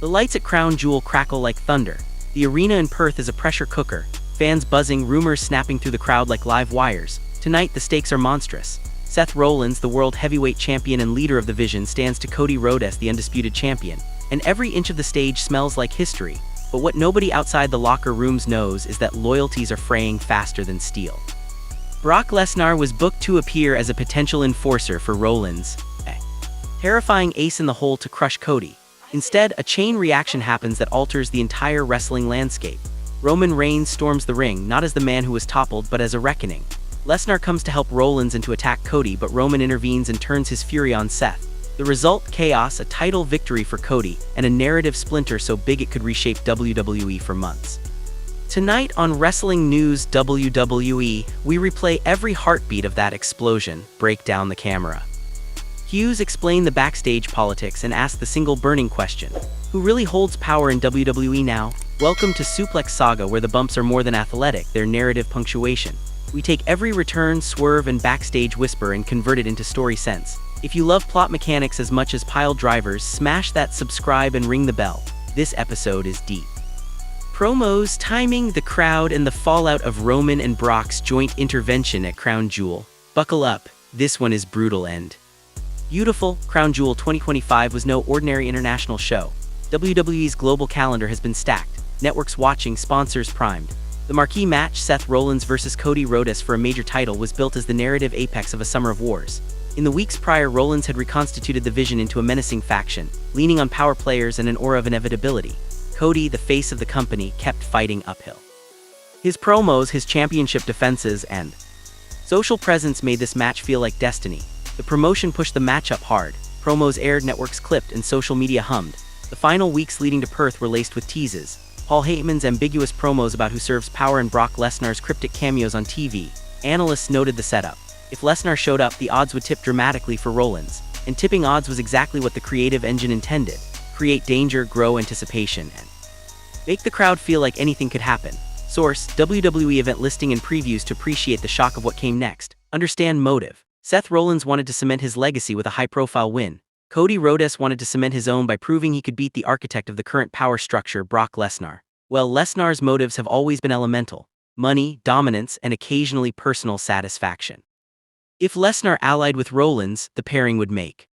The lights at Crown Jewel crackle like thunder. The arena in Perth is a pressure cooker, fans buzzing, rumors snapping through the crowd like live wires. Tonight, the stakes are monstrous. Seth Rollins, the world heavyweight champion and leader of the Vision, stands to Cody Rhodes, the undisputed champion. And every inch of the stage smells like history. But what nobody outside the locker rooms knows is that loyalties are fraying faster than steel. Brock Lesnar was booked to appear as a potential enforcer for Rollins' terrifying ace in the hole to crush Cody. Instead, a chain reaction happens that alters the entire wrestling landscape. RomanReigns storms the ring, not as the man who was toppled, but as a reckoning. Lesnar comes to help Rollins and to attack Cody, but Roman intervenes and turns his fury on Seth. The result: chaos, a title victory for Cody, and a narrative splinter so big it could reshape WWE for months. Tonight on Wrestling News WWE, we replay every heartbeat of that explosion, break down the camera. Hughes explain the backstage politics and ask the single burning question: who really holds power in WWE now? Welcome to SUPLEX SAGA, where the bumps are more than athletic, they're narrative punctuation. We take every return, swerve, and backstage whisper and convert it into story sense. If you love plot mechanics as much as pile drivers, smash that subscribe and ring the bell. This episode is deep. Promos, timing, the crowd, and the fallout of Roman and Brock's joint intervention at Crown Jewel. Buckle up, this one is brutal and beautiful. Crown Jewel 2025 was no ordinary international show. WWE's global calendar has been stacked, networks watching, sponsors primed. The marquee match, Seth Rollins vs. Cody Rhodes for a major title, was built as the narrative apex of a summer of wars. In the weeks prior, Rollins had reconstituted the Vision into a menacing faction, leaning on power players and an aura of inevitability. Cody, the face of the company, kept fighting uphill. His promos, his championship defenses, and social presence made this match feel like destiny. The promotion pushed the matchup hard. Promos aired, networks clipped, and social media hummed. The final weeks leading to Perth were laced with teases. Paul Heyman's ambiguous promos about who serves power and Brock Lesnar's cryptic cameos on TV. Analysts noted the setup. If Lesnar showed up, the odds would tip dramatically for Rollins. And tipping odds was exactly what the creative engine intended. Create danger, grow anticipation, and make the crowd feel like anything could happen. Source: WWE event listing and previews to appreciate the shock of what came next. Understand motive. Seth Rollins wanted to cement his legacy with a high-profile win. Cody Rhodes wanted to cement his own by proving he could beat the architect of the current power structure, Brock Lesnar. Well, Lesnar's motives have always been elemental: money, dominance, and occasionally personal satisfaction. If Lesnar allied with Rollins, the pairing would make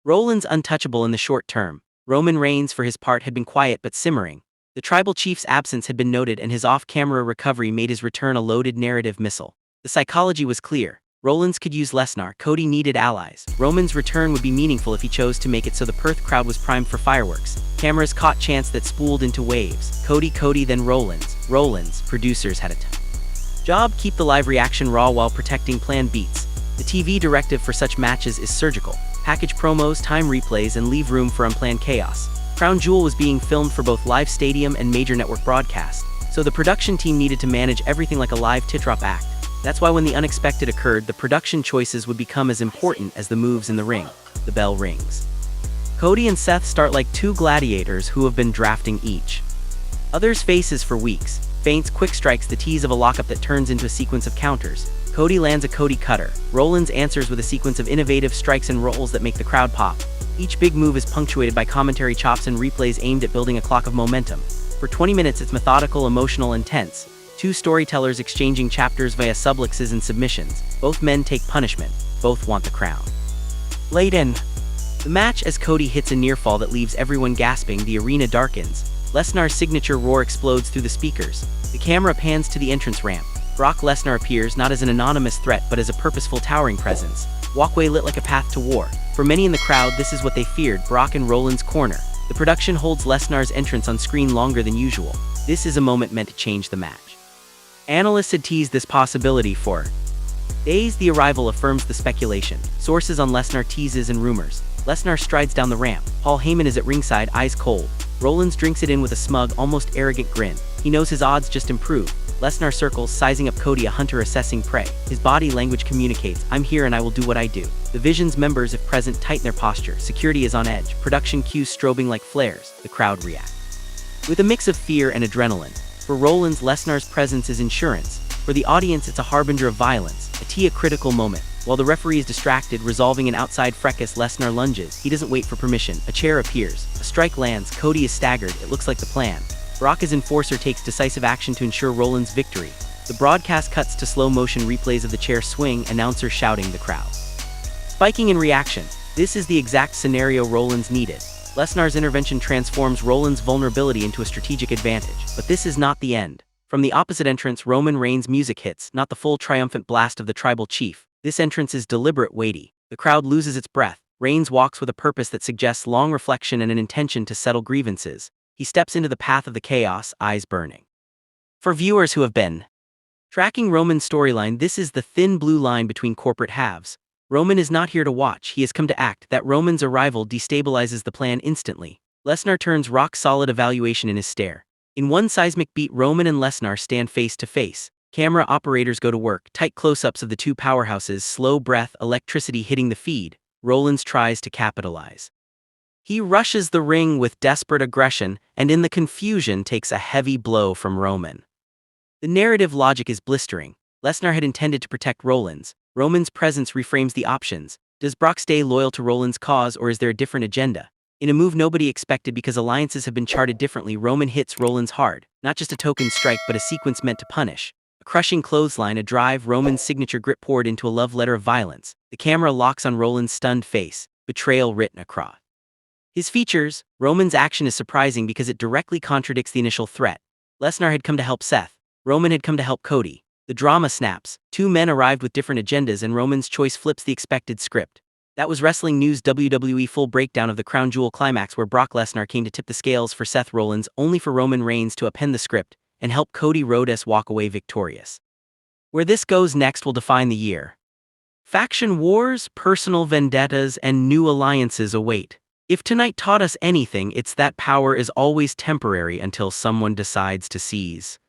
Rollins untouchable in the short term. RomanReigns, for his part, had been quiet but simmering. The tribal chief's absence had been noted, and his off-camera recovery made his return a loaded narrative missile. The psychology was clear. Rollins could use Lesnar, Cody needed allies. Roman's return would be meaningful if he chose to make it, so the Perth crowd was primed for fireworks. Cameras caught chants that spooled into waves. Cody, then Rollins. Producers had a job: keep the live reaction raw while protecting planned beats. The TV directive for such matches is surgical. Package promos, time replays, and leave room for unplanned chaos. Crown Jewel was being filmed for both live stadium and major network broadcast, so the production team needed to manage everything like a live tightrope act. That's why when the unexpected occurred, the production choices would become as important as the moves in the ring. The bell rings. Cody and Seth start like two gladiators who have been drafting each other's faces for weeks. Feints, quick strikes, the tease of a lockup that turns into a sequence of counters. Cody lands a Cody cutter. Rollins answers with a sequence of innovative strikes and rolls that make the crowd pop. Each big move is punctuated by commentary chops and replays aimed at building a clock of momentum. For 20 minutes, it's methodical, emotional, and tense. Two storytellers exchanging chapters via suplexes and submissions. Both men take punishment. Both want the crown. Late in the match, as Cody hits a near fall that leaves everyone gasping, the arena darkens. Lesnar's signature roar explodes through the speakers. The camera pans to the entrance ramp. Brock Lesnar appears not as an anonymous threat but as a purposeful, towering presence. Walkway lit like a path to war. For many in the crowd, this is what they feared: Brock and Rollins' corner. The production holds Lesnar's entrance on screen longer than usual. This is a moment meant to change the match. Analysts had teased this possibility for days. The arrival affirms the speculation. Sources on Lesnar teases and rumors. Lesnar strides down the ramp. Paul Heyman is at ringside, eyes cold. Rollins drinks it in with a smug, almost arrogant grin. He knows his odds just improved. Lesnar circles, sizing up Cody, a hunter assessing prey. His body language communicates: I'm here and I will do what I do. The Vision's members, if present, tighten their posture. Security is on edge. Production cues strobing like flares. The crowd reacts with a mix of fear and adrenaline. For Rollins, Lesnar's presence is insurance. For the audience, it's a harbinger of violence, a critical moment. While the referee is distracted, resolving an outside fracas, Lesnar lunges. He doesn't wait for permission. A chair appears. A strike lands. Cody is staggered. It looks like the plan. Brock, as enforcer, takes decisive action to ensure Rollins' victory. The broadcast cuts to slow-motion replays of the chair swing, announcers shouting, the crowd spiking in reaction. This is the exact scenario Rollins needed. Lesnar's intervention transforms Rollins' vulnerability into a strategic advantage. But this is not the end. From the opposite entrance, RomanReigns' music hits, not the full triumphant blast of the tribal chief. This entrance is deliberate, weighty. The crowd loses its breath. Reigns walks with a purpose that suggests long reflection and an intention to settle grievances. He steps into the path of the chaos, eyes burning. For viewers who have been tracking Roman's storyline, this is the thin blue line between corporate halves. Roman is not here to watch, he has come to act. That Roman's arrival destabilizes the plan instantly. Lesnar turns rock-solid evaluation in his stare. In one seismic beat, Roman and Lesnar stand face to face. Camera operators go to work, tight close-ups of the two powerhouses, slow breath, electricity hitting the feed. Rollins tries to capitalize. He rushes the ring with desperate aggression, and in the confusion takes a heavy blow from Roman. The narrative logic is blistering. Lesnar had intended to protect Rollins. Roman's presence reframes the options. Does Brock stay loyal to Rollins' cause, or is there a different agenda? In a move nobody expected because alliances have been charted differently, Roman hits Rollins hard. Not just a token strike, but a sequence meant to punish. A crushing clothesline, a drive, Roman's signature grip poured into a love letter of violence. The camera locks on Rollins' stunned face, betrayal written across his features. Roman's action is surprising because it directly contradicts the initial threat. Lesnar had come to help Seth. Roman had come to help Cody. The drama snaps. Two men arrived with different agendas, and Roman's choice flips the expected script. That was Wrestling News WWE full breakdown of the Crown Jewel climax, where Brock Lesnar came to tip the scales for Seth Rollins, only for RomanReigns to append the script and help Cody Rhodes walk away victorious. Where this goes next will define the year. Faction wars, personal vendettas, and new alliances await. If tonight taught us anything, it's that power is always temporary until someone decides to seize.